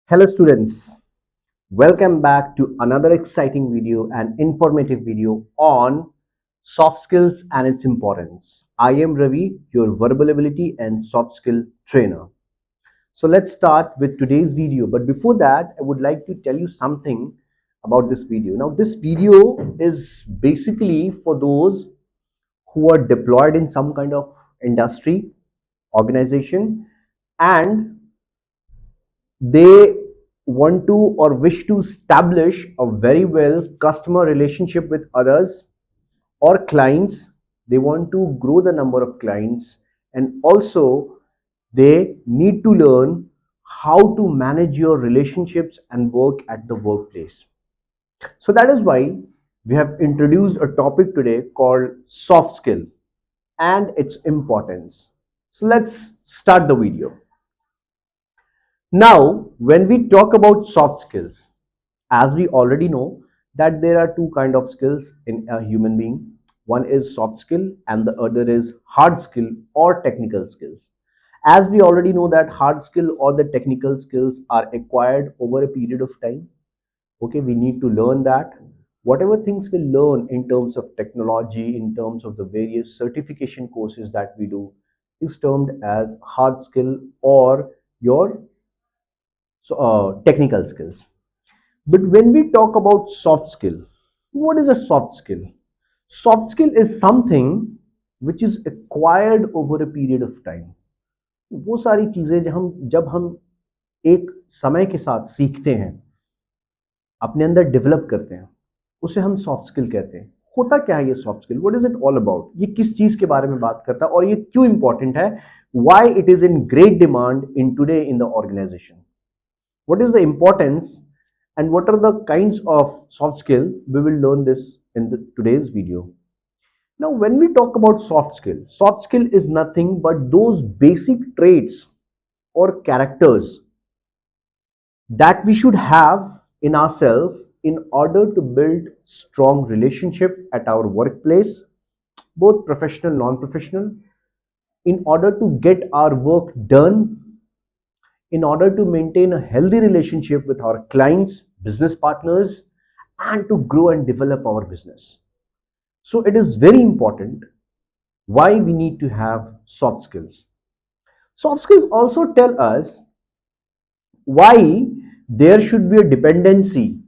Hello students, welcome back to another exciting video and informative video on soft skills and its importance. I am Ravi, your verbal ability and soft skill trainer. So let's start with today's video. But before that, I would like to tell you something about this video. Now, this video is basically for those who are deployed in some kind of industry, organization, and they want to or wish to establish a very well customer relationship with others or clients. They want to grow the number of clients, and also they need to learn how to manage your relationships and work at the workplace. So that is why we have introduced a topic today called soft skill and its importance. So let's start the video. Now, when we talk about soft skills, as we already know that there are two kind of skills in a human being. One is soft skill and the other is hard skill or technical skills. As we already know that hard skill or the technical skills are acquired over a period of time. Okay, we need to learn that. Whatever things we learn in terms of technology, in terms of the various certification courses that we do, is termed as hard skill or your technical skills. But when we talk about soft skill, what is a soft skill? Soft skill is something which is acquired over a period of time. वो सारी चीजें जब हम एक समय के साथ सीखते हैं, अपने अंदर डेवलप करते हैं, उसे हम सॉफ्ट स्किल कहते हैं. होता क्या है ये soft skill? What is it all about? ये किस चीज के बारे में बात करता है और ये क्यों इंपॉर्टेंट है? Why it is in great demand in today in the organisation? What is the importance and what are the kinds of soft skill? We will learn this in today's video. Now, when we talk about soft skill is nothing but those basic traits or characters that we should have in ourselves in order to build strong relationship at our workplace, both professional, non-professional, in order to get our work done, in order to maintain a healthy relationship with our clients, business partners, and to grow and develop our business. So it is very important why we need to have soft skills. Soft skills also tell us why there should be a dependency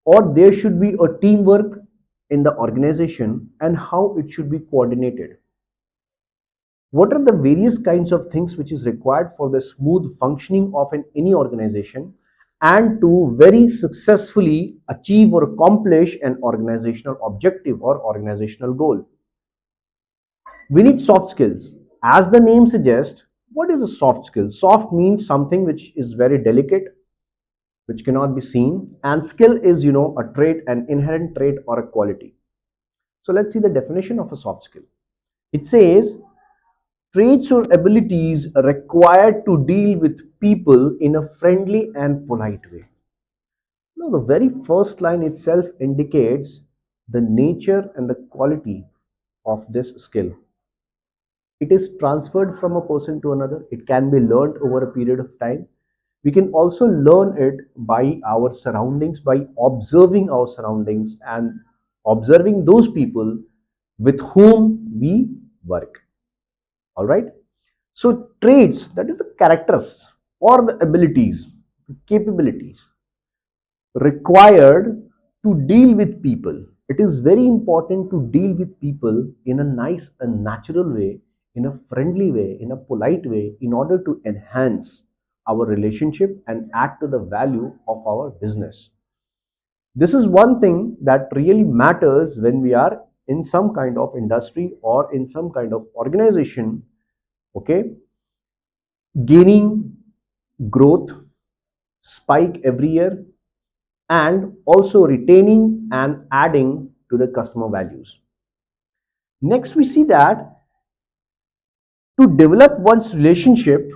or there should be a teamwork in the organization and how it should be coordinated. What are the various kinds of things which is required for the smooth functioning of any organization and to very successfully achieve or accomplish an organizational objective or organizational goal? We need soft skills. As the name suggests, what is a soft skill? Soft means something which is very delicate, which cannot be seen, and skill is, a trait, an inherent trait or a quality. So let's see the definition of a soft skill. It says traits or abilities required to deal with people in a friendly and polite way. Now, the very first line itself indicates the nature and the quality of this skill. It is transferred from a person to another. It can be learned over a period of time. We can also learn it by our surroundings, by observing our surroundings and observing those people with whom we work. All right. So traits, that is the characters or the abilities, capabilities required to deal with people. It is very important to deal with people in a nice and natural way, in a friendly way, in a polite way, in order to enhance our relationship and add to the value of our business. This is one thing that really matters when we are in some kind of industry or in some kind of organization. Okay, gaining growth, spike every year, and also retaining and adding to the customer values. Next, we see that to develop one's relationship,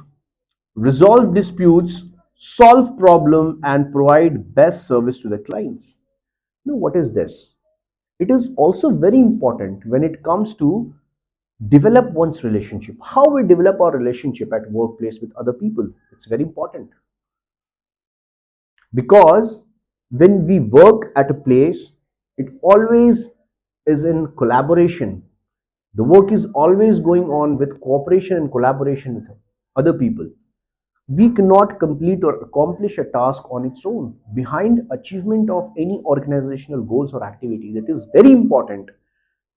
resolve disputes, solve problem, and provide best service to the clients. Now, what is this? It is also very important when it comes to develop one's relationship. How we develop our relationship at workplace with other people. It's very important. because when we work at a place, it always is in collaboration. The work is always going on with cooperation and collaboration with other people. We cannot complete or accomplish a task on its own. Behind achievement of any organizational goals or activities, it is very important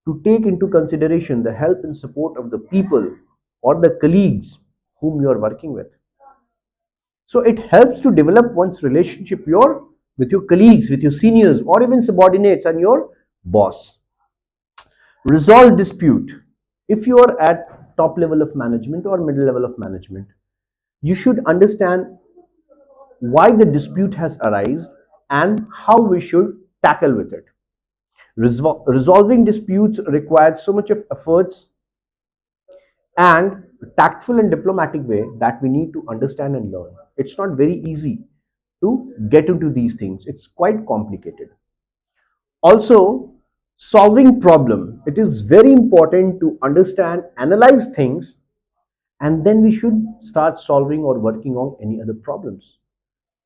to take into consideration the help and support of the people or the colleagues whom you are working with. So it helps to develop one's relationship with your colleagues, with your seniors, or even subordinates and your boss. Resolve dispute. If you are at top level of management or middle level of management, you should understand why the dispute has arisen and how we should tackle with it. Resolving disputes requires so much of efforts and tactful and diplomatic way that we need to understand and learn. It's not very easy to get into these things. It's quite complicated. Also, solving problem. It is very important to understand, analyze things, and then we should start solving or working on any other problems.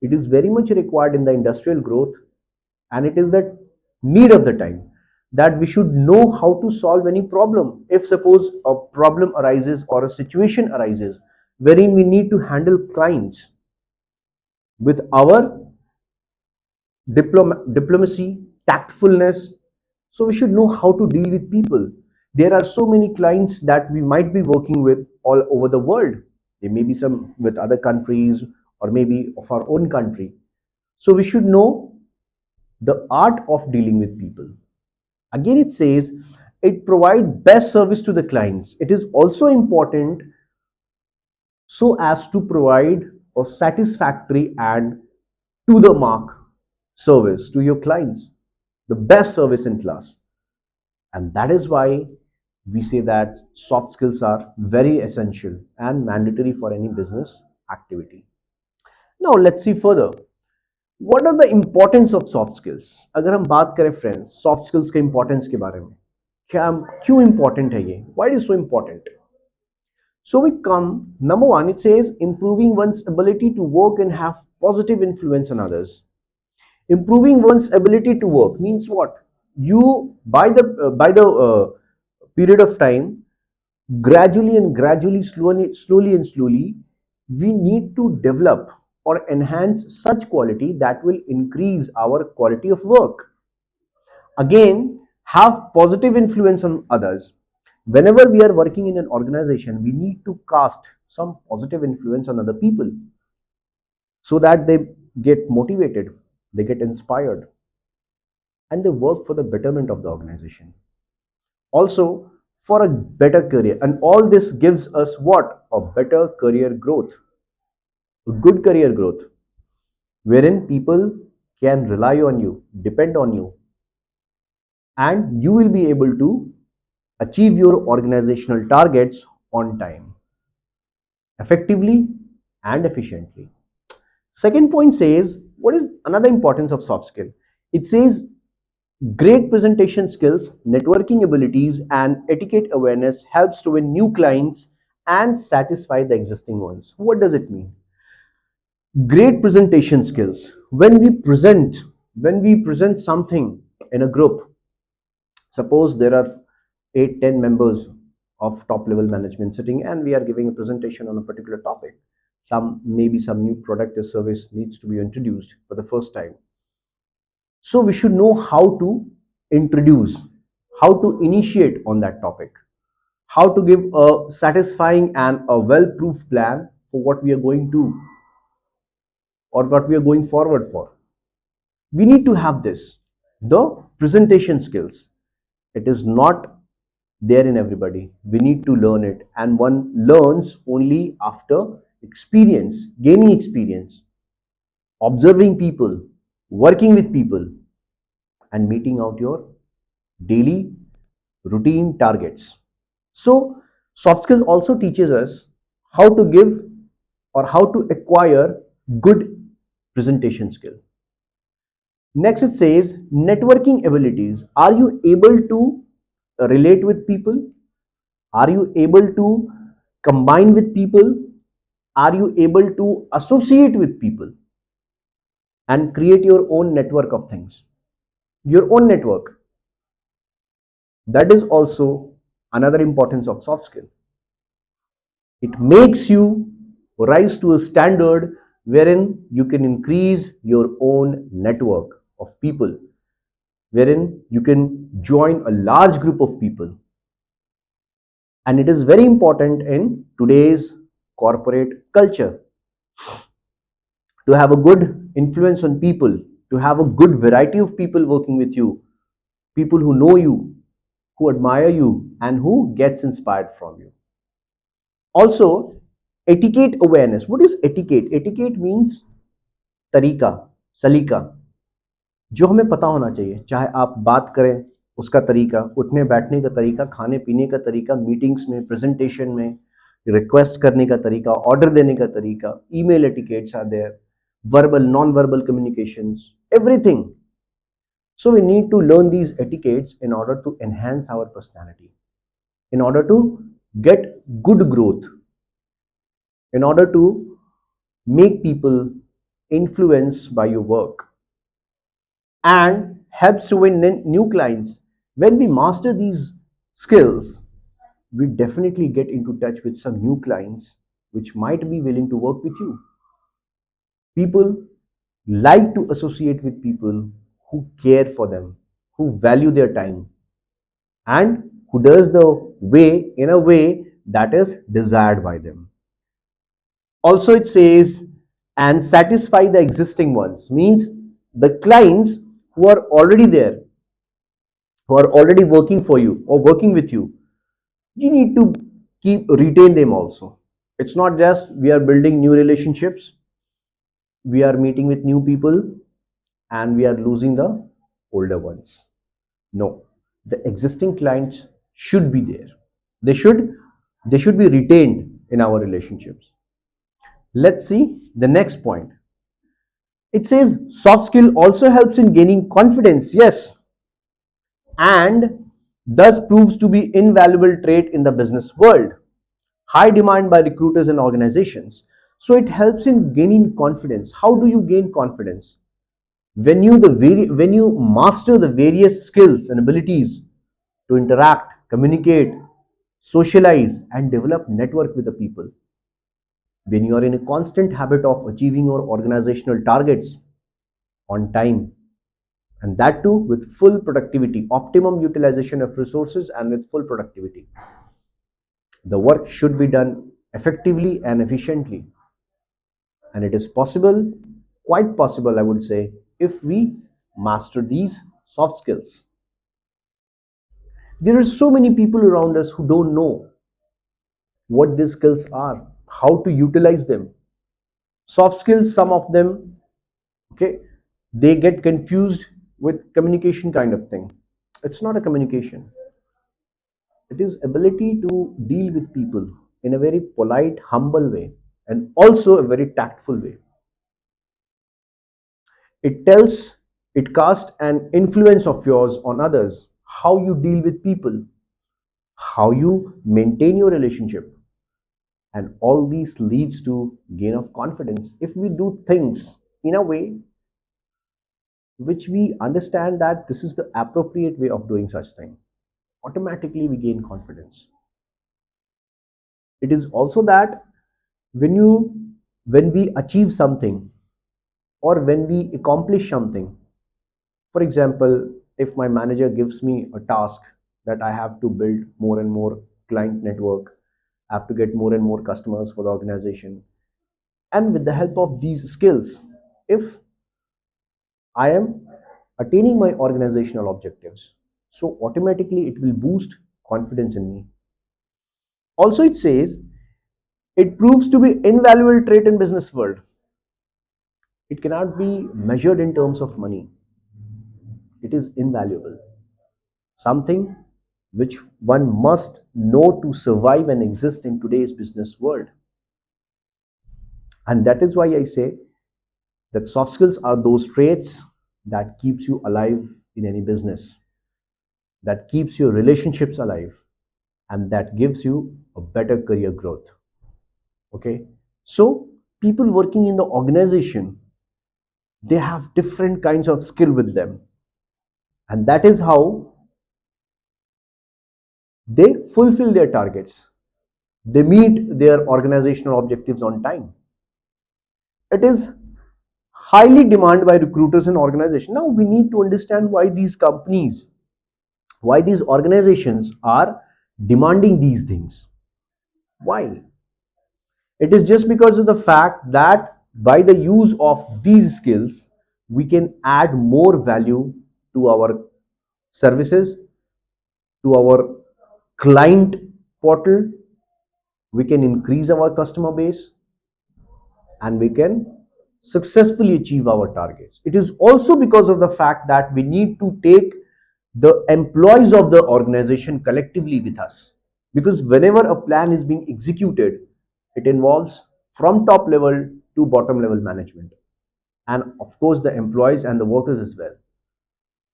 It is very much required in the industrial growth, and it is the need of the time that we should know how to solve any problem. If suppose a problem arises or a situation arises wherein we need to handle clients with our diplomacy, tactfulness, so we should know how to deal with people. There are so many clients that we might be working with all over the world. There may be some with other countries or maybe of our own country. So we should know the art of dealing with people. Again, it says it provide best service to the clients. It is also important so as to provide a satisfactory and to the mark service to your clients, the best service in class. And that is why we say that soft skills are very essential and mandatory for any business activity. Now let's see further. What are the importance of soft skills? अगर हम बात करें friends soft skills के importance के बारे में, क्या क्यों इंपॉर्टेंट है ये? Why it is so important? So we come, number one, it says improving one's ability to work and have positive influence on others. Improving one's ability to work means what? You by the period of time, gradually and gradually, slowly, we need to develop or enhance such quality that will increase our quality of work. Again, have positive influence on others. Whenever we are working in an organization, we need to cast some positive influence on other people so that they get motivated, they get inspired, and they work for the betterment of the organization. Also, for a better career. And all this gives us what? A better career growth, a good career growth, wherein people can rely on you, depend on you, and you will be able to achieve your organizational targets on time, effectively and efficiently. Second point says, what is another importance of soft skill? It says great presentation skills, networking abilities, and etiquette awareness helps to win new clients and satisfy the existing ones. What does it mean? Great presentation skills. When we present something in a group, suppose there are 8, 10 members of top level management sitting and we are giving a presentation on a particular topic. Maybe some new product or service needs to be introduced for the first time. So we should know how to introduce, how to initiate on that topic, how to give a satisfying and a well-proof plan for what we are going to or what we are going forward for. We need to have this, the presentation skills. It is not there in everybody. We need to learn it, and one learns only after experience, gaining experience, observing people, working with people, and meeting out your daily routine targets. So, soft skills also teaches us how to give or how to acquire good presentation skill. Next, it says networking abilities. Are you able to relate with people? Are you able to combine with people? Are you able to associate with people? and create your own network of things. Your own network. That is also another importance of soft skill. It makes you rise to a standard wherein you can increase your own network of people, wherein you can join a large group of people. And it is very important in today's corporate culture to have a good influence on people, to have a good variety of people working with you, people who know you, who admire you, and who gets inspired from you. Also, etiquette awareness. What is etiquette? Etiquette means तरीका, सलीका, जो हमें पता होना चाहिए, चाहे आप बात करें उसका तरीका, उठने बैठने का तरीका, खाने पीने का तरीका, मीटिंग्स में, प्रेजेंटेशन में, रिक्वेस्ट करने का तरीका, ऑर्डर देने का तरीका, email etiquettes are there, verbal non verbal communications, everything. So we need to learn these etiquettes in order to enhance our personality, in order to get good growth, in order to make people influenced by your work and helps to win new clients. When we master these skills, we definitely get into touch with some new clients which might be willing to work with you. People like to associate with people who care for them, who value their time, and who does the way in a way that is desired by them. Also, it says, and satisfy the existing ones, means the clients who are already there, who are already working for you or working with you, you need to keep retain them also. It's not just we are building new relationships, we are meeting with new people, and we are losing the older ones. No, the existing clients should be there. They should they should be retained in our relationships. Let's see the next point. It says soft skill also helps in gaining confidence. Yes, and thus proves to be invaluable trait in the business world. High demand by recruiters and organizations. So it helps in gaining confidence. How do you gain confidence? When you master the various skills and abilities to interact, communicate, socialize, and develop network with the people. When you are in a constant habit of achieving your organizational targets on time, and that too with full productivity, optimum utilization of resources, and with full productivity. The work should be done effectively and efficiently, and it is possible, quite possible, I would say, if we master these soft skills. There are so many people around us who don't know what these skills are, how to utilize them. Soft skills, some of them, okay, they get confused with communication kind of thing. It's not a communication. It is ability to deal with people in a very polite, humble way, and also a very tactful way. It tells, it casts an influence of yours on others, how you deal with people, how you maintain your relationship, and all these leads to gain of confidence. If we do things in a way which we understand that this is the appropriate way of doing such thing, automatically we gain confidence. It is also that when you when we achieve something or when we accomplish something, for example, if my manager gives me a task that I have to build more and more client network, I have to get more and more customers for the organization, and with the help of these skills, if I am attaining my organizational objectives, so automatically it will boost confidence in me. Also, it says it proves to be invaluable trait in business world. It cannot be measured in terms of money. It is invaluable. Something which one must know to survive and exist in today's business world. And that is why I say that soft skills are those traits that keeps you alive in any business, that keeps your relationships alive, and that gives you a better career growth. Okay? So, people working in the organization, They have different kinds of skill with them, and that is how they fulfill their targets. They meet their organizational objectives on time. It is highly demanded by recruiters and organizations. Now we need to understand why these companies, why these organizations are demanding these things. Why? It is just because of the fact that by the use of these skills, we can add more value to our services, to our client portal, we can increase our customer base, and we can successfully achieve our targets. It is also because of the fact that we need to take the employees of the organization collectively with us. Because whenever a plan is being executed, it involves from top level to bottom level management, and of course the employees and the workers as well.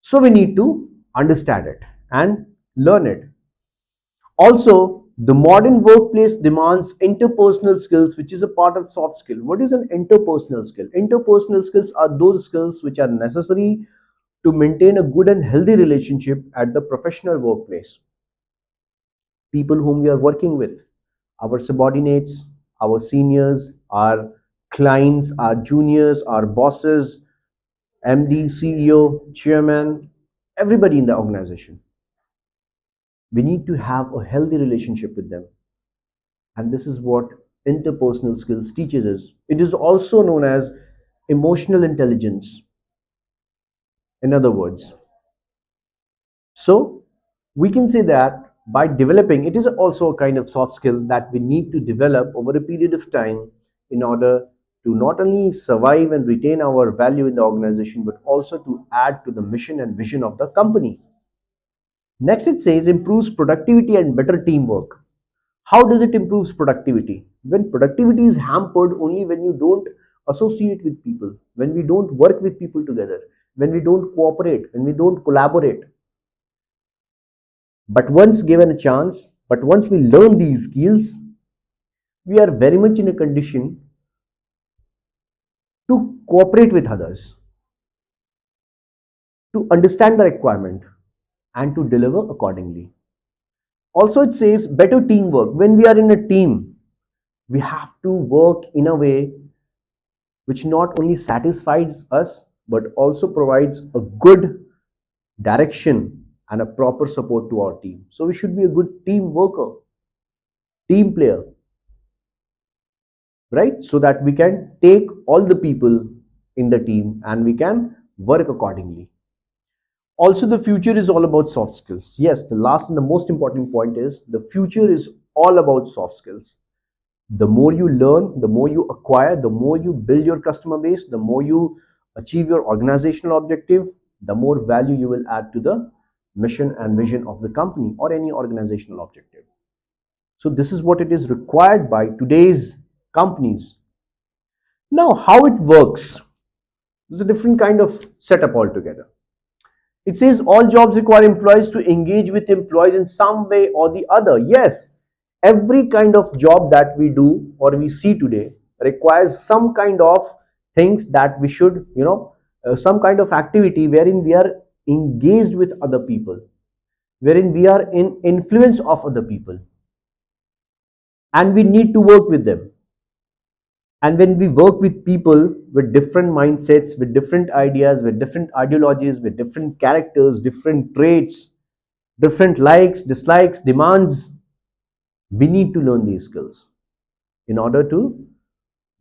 So we need to understand it and learn it. Also, the modern workplace demands interpersonal skills, which is a part of soft skill. What is an interpersonal skill? Interpersonal skills are those skills which are necessary to maintain a good and healthy relationship at the professional workplace. People whom we are working with, our subordinates, our seniors, our clients, our juniors, our bosses, MD, CEO, chairman, everybody in the organization. We need to have a healthy relationship with them. And this is what interpersonal skills teaches us. It is also known as emotional intelligence, in other words. So we can say that by developing, it is also a kind of soft skill that we need to develop over a period of time in order to not only survive and retain our value in the organization, but also to add to the mission and vision of the company. Next, it says improves productivity and better teamwork. How does it improve productivity? When productivity is hampered only when you don't associate with people, when we don't work with people together, when we don't cooperate, when we don't collaborate. But once given a chance, but once we learn these skills, we are very much in a condition to cooperate with others, to understand the requirement, and to deliver accordingly. Also, it says better teamwork. When we are in a team, we have to work in a way which not only satisfies us but also provides a good direction and a proper support to our team. So we should be a good team worker, team player, right? So that we can take all the people in the team and we can work accordingly. Also, the future is all about soft skills. Yes, the last and the most important point is the future is all about soft skills. The more you learn, the more you acquire, the more you build your customer base, the more you achieve your organizational objective, the more value you will add to the mission and vision of the company or any organizational objective. So this is what it is required by today's companies. Now, how it works is a different kind of setup altogether. It says all jobs require employees to engage with employees in some way or the other. Yes, every kind of job that we do or we see today requires some kind of things that we should, some kind of activity wherein we are engaged with other people, wherein we are in influence of other people, and we need to work with them. And when we work with people with different mindsets, with different ideas, with different ideologies, with different characters, different traits, different likes, dislikes, demands, we need to learn these skills in order to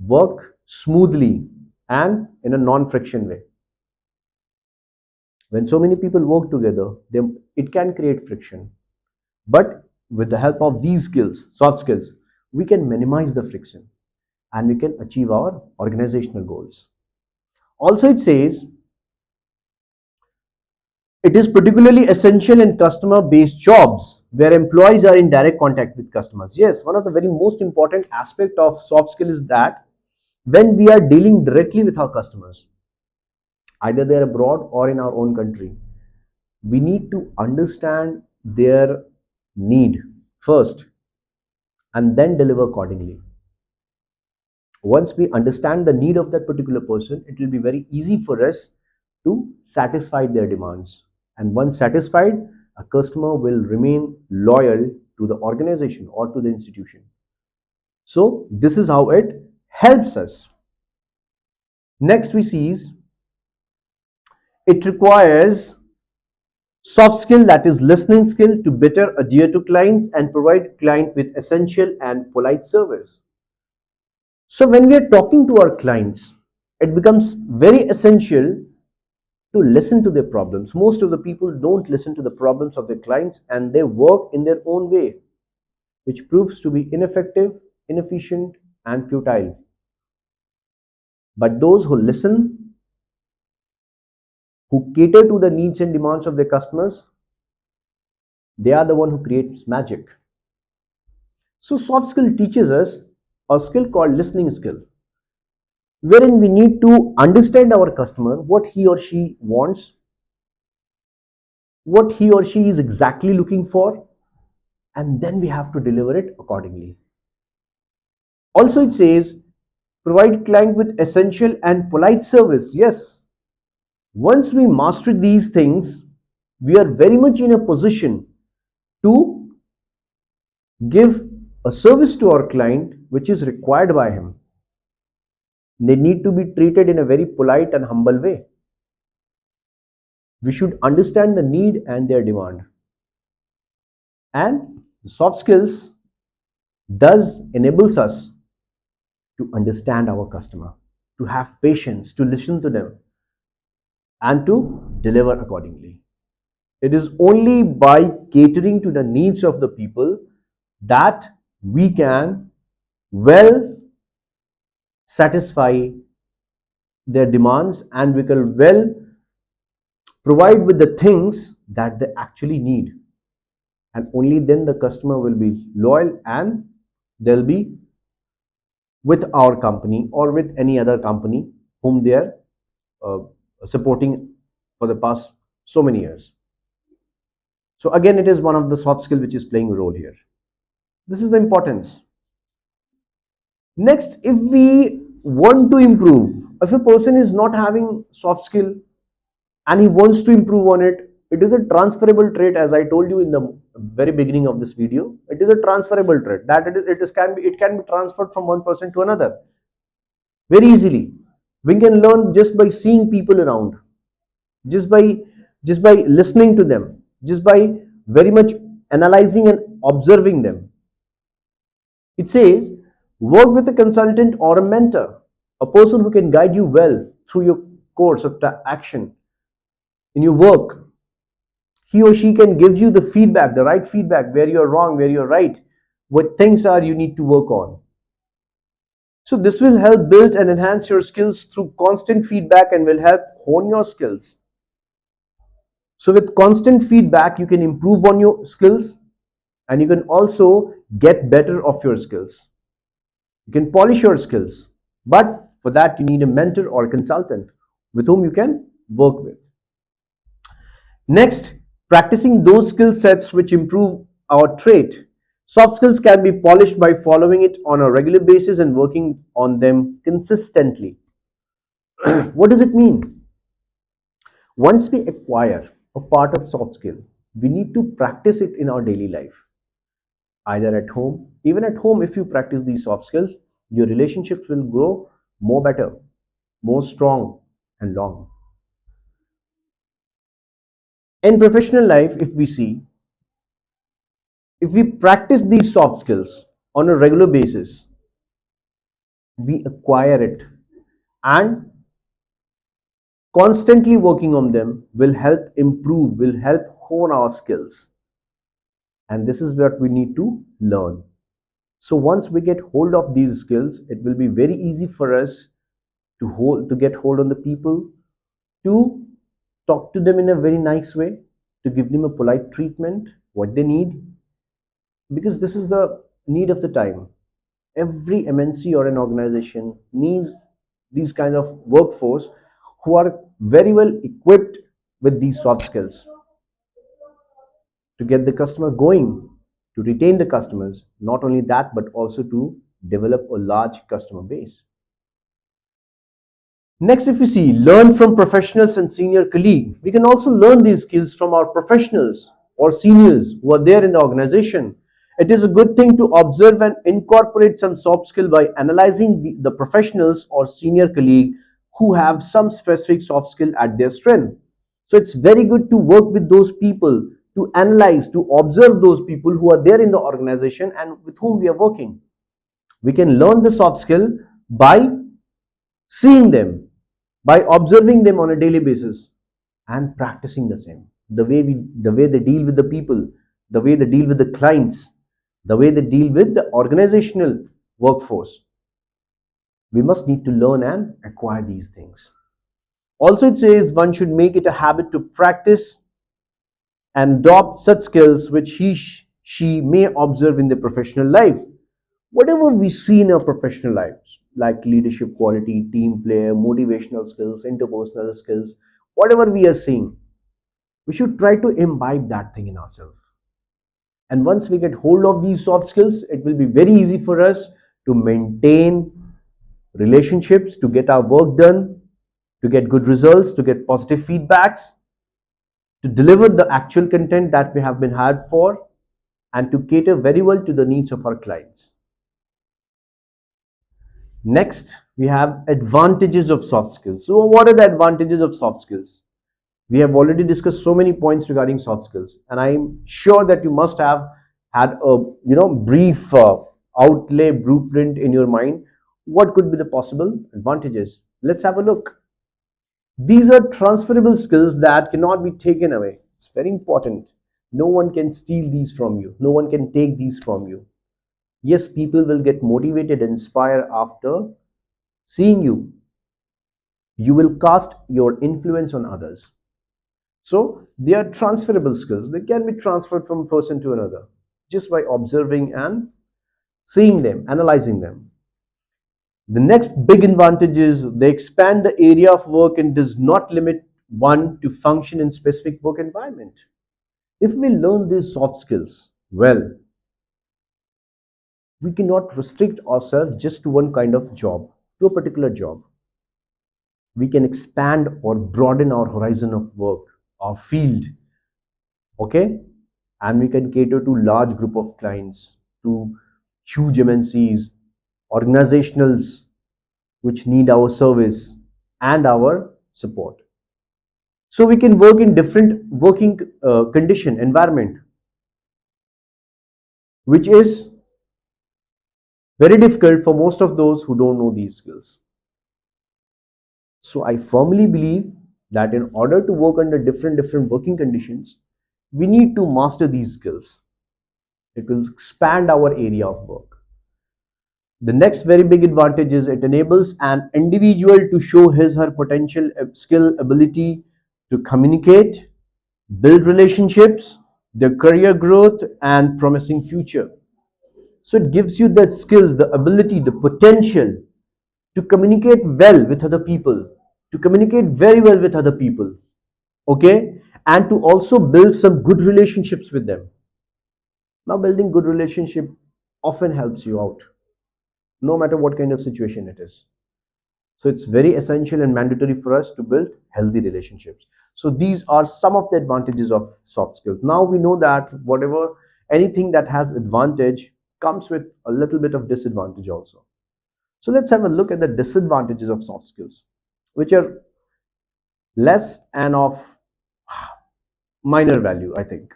work smoothly and in a non-friction way. When so many people work together, it can create friction. But with the help of these skills, soft skills, we can minimize the friction and we can achieve our organizational goals. Also, it says it is particularly essential in customer based jobs where employees are in direct contact with customers. Yes, one of the very most important aspect of soft skill is that when we are dealing directly with our customers, either they're abroad or in our own country, we need to understand their need first and then deliver accordingly. Once we understand the need of that particular person, it will be very easy for us to satisfy their demands. And once satisfied, a customer will remain loyal to the organization or to the institution. So this is how it helps us. Next we see is it requires soft skill, that is listening skill, to better adhere to clients and provide client with essential and polite service. So when we are talking to our clients, it becomes very essential to listen to their problems. Most of the people don't listen to the problems of their clients and they work in their own way, which proves to be ineffective, inefficient, and futile. But those who listen, who cater to the needs and demands of their customers, they are the one who creates magic. So soft skill teaches us a skill called listening skill, wherein we need to understand our customer, what he or she wants, what he or she is exactly looking for, and then we have to deliver it accordingly. Also, it says provide client with essential and polite service. Yes, once we master these things, we are very much in a position to give a service to our client which is required by him. They need to be treated in a very polite and humble way. We should understand the need and their demand. And soft skills thus enables us to understand our customer, to have patience, to listen to them, and to deliver accordingly. It is only by catering to the needs of the people that we can well satisfy their demands and we can well provide with the things that they actually need. And only then the customer will be loyal and they'll be with our company or with any other company whom they are uh, supporting for the past so many years. So again, it is one of the soft skill which is playing a role here. This is the importance. Next, if we want to improve, if a person is not having soft skill and he wants to improve on it, it is a transferable trait. As I told you in the very beginning of this video, it is a transferable trait that it can be transferred from one person to another very easily. We can learn just by seeing people around, just by listening to them, just by very much analyzing and observing them. It says work with a consultant or a mentor, a person who can guide you well through your course of action in your work. He or she can give you the feedback, the right feedback, where you're wrong, where you're right, what things are you need to work on. So this will help build and enhance your skills through constant feedback and will help hone your skills. So with constant feedback, you can improve on your skills and you can also get better of your skills. You can polish your skills, but for that you need a mentor or a consultant with whom you can work with. Next, practicing those skill sets which improve our trait. Soft skills can be polished by following it on a regular basis and working on them consistently. What does it mean? Once we acquire a part of soft skill, we need to practice it in our daily life, either at home. Even at home, if you practice these soft skills, your relationships will grow more better, more strong, and long. In professional life, if we see, if we practice these soft skills on a regular basis, we acquire it and constantly working on them will help improve, will help hone our skills. And this is what we need to learn. So once we get hold of these skills, it will be very easy for us to get hold on the people, to talk to them in a very nice way, to give them a polite treatment, what they need, because this is the need of the time. Every MNC or an organization needs these kind of workforce who are very well equipped with these soft skills to get the customer going, to retain the customers. Not only that, but also to develop a large customer base. Next, if we see learn from professionals and senior colleague, we can also learn these skills from our professionals or seniors who are there in the organization. It is a good thing to observe and incorporate some soft skill by analyzing the professionals or senior colleague who have some specific soft skill at their strength. So it's very good to work with those people, to analyze, to observe those people who are there in the organization and with whom we are working. We can learn the soft skill by seeing them, by observing them on a daily basis and practicing the same. The way they deal with the people, the way they deal with the clients, the way they deal with the organizational workforce. We must need to learn and acquire these things. Also, it says one should make it a habit to practice and adopt such skills which she may observe in their professional life. Whatever we see in our professional lives, like leadership quality, team player, motivational skills, interpersonal skills, whatever we are seeing, we should try to imbibe that thing in ourselves. And once we get hold of these soft skills, it will be very easy for us to maintain relationships, to get our work done, to get good results, to get positive feedbacks, to deliver the actual content that we have been hired for, and to cater very well to the needs of our clients. Next, we have advantages of soft skills. So, what are the advantages of soft skills? We have already discussed so many points regarding soft skills, and I'm sure that you must have had a brief outlay blueprint in your mind. What could be the possible advantages? Let's have a look. These are transferable skills that cannot be taken away. It's very important. No one can steal these from you. No one can take these from you. Yes, people will get motivated, inspired after seeing you. You will cast your influence on others. So they are transferable skills. They can be transferred from person to another just by observing and seeing them, analyzing them. The next big advantage is they expand the area of work and does not limit one to function in specific work environment. If we learn these soft skills well, we cannot restrict ourselves just to one kind of job, to a particular job. We can expand or broaden our horizon of work, our field, okay? And we can cater to large group of clients, to huge MNCs, organizationals which need our service and our support. So we can work in different working condition environment, which is very difficult for most of those who don't know these skills. So I firmly believe that in order to work under different working conditions, we need to master these skills. It will expand our area of work. The next very big advantage is it enables an individual to show his her potential skill ability to communicate, build relationships, their career growth and promising future. So it gives you that skill, the ability, the potential to communicate well with other people, to communicate very well with other people, okay, and to also build some good relationships with them. Now, building good relationship often helps you out, no matter what kind of situation it is. So it's very essential and mandatory for us to build healthy relationships. So these are some of the advantages of soft skills. Now we know that whatever anything that has advantage comes with a little bit of disadvantage also. So let's have a look at the disadvantages of soft skills, which are less and of minor value, I think.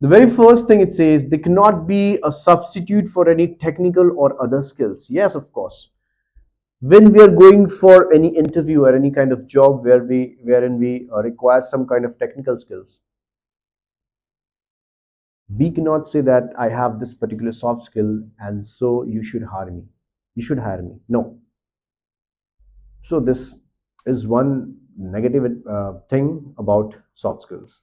The very first thing it says, they cannot be a substitute for any technical or other skills. Yes, of course. When we are going for any interview or any kind of job wherein we require some kind of technical skills, we cannot say that I have this particular soft skill and so you should hire me. You should hire me. No. So this is one negative thing about soft skills.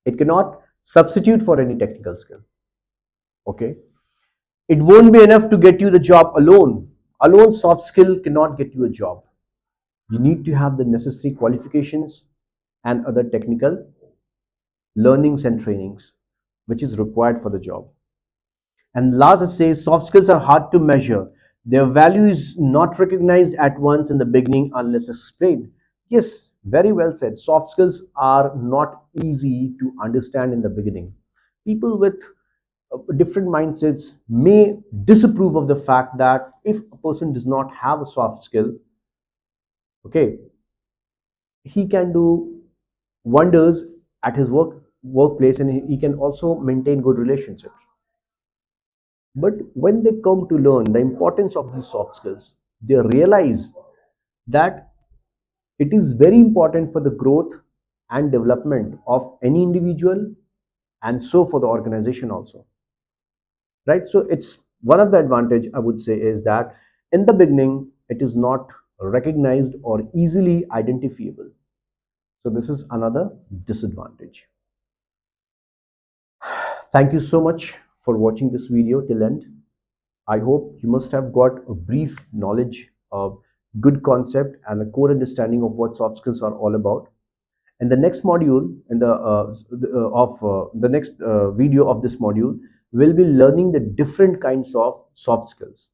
It cannot substitute for any technical skill. Okay. It won't be enough to get you the job alone. Alone, soft skill cannot get you a job. You need to have the necessary qualifications and other technical learnings and trainings which is required for the job. And last, it says soft skills are hard to measure. Their value is not recognized at once in the beginning unless explained. Yes, very well said. Soft skills are not easy to understand in the beginning. People with different mindsets may disapprove of the fact that if a person does not have a soft skill, okay, he can do wonders at his workplace, and he can also maintain good relationships. But when they come to learn the importance of these soft skills, they realize that it is very important for the growth and development of any individual, and so for the organization also, right? So it's one of the advantage I would say is that in the beginning it is not recognized or easily identifiable. So this is another disadvantage. Thank you so much for watching this video till end. I hope you must have got a brief knowledge of good concept and a core understanding of what soft skills are all about. In the next module, in the next video of this module, we'll be learning the different kinds of soft skills.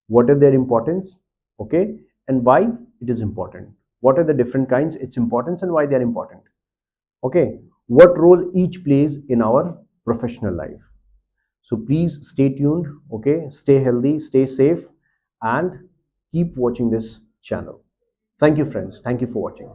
What are their importance? Okay, and why it is important. What are the different kinds? Its importance and why they are important. Okay, what role each plays in our professional life. So please stay tuned, okay? Stay healthy, stay safe, and keep watching this channel. Thank you, friends. Thank you for watching.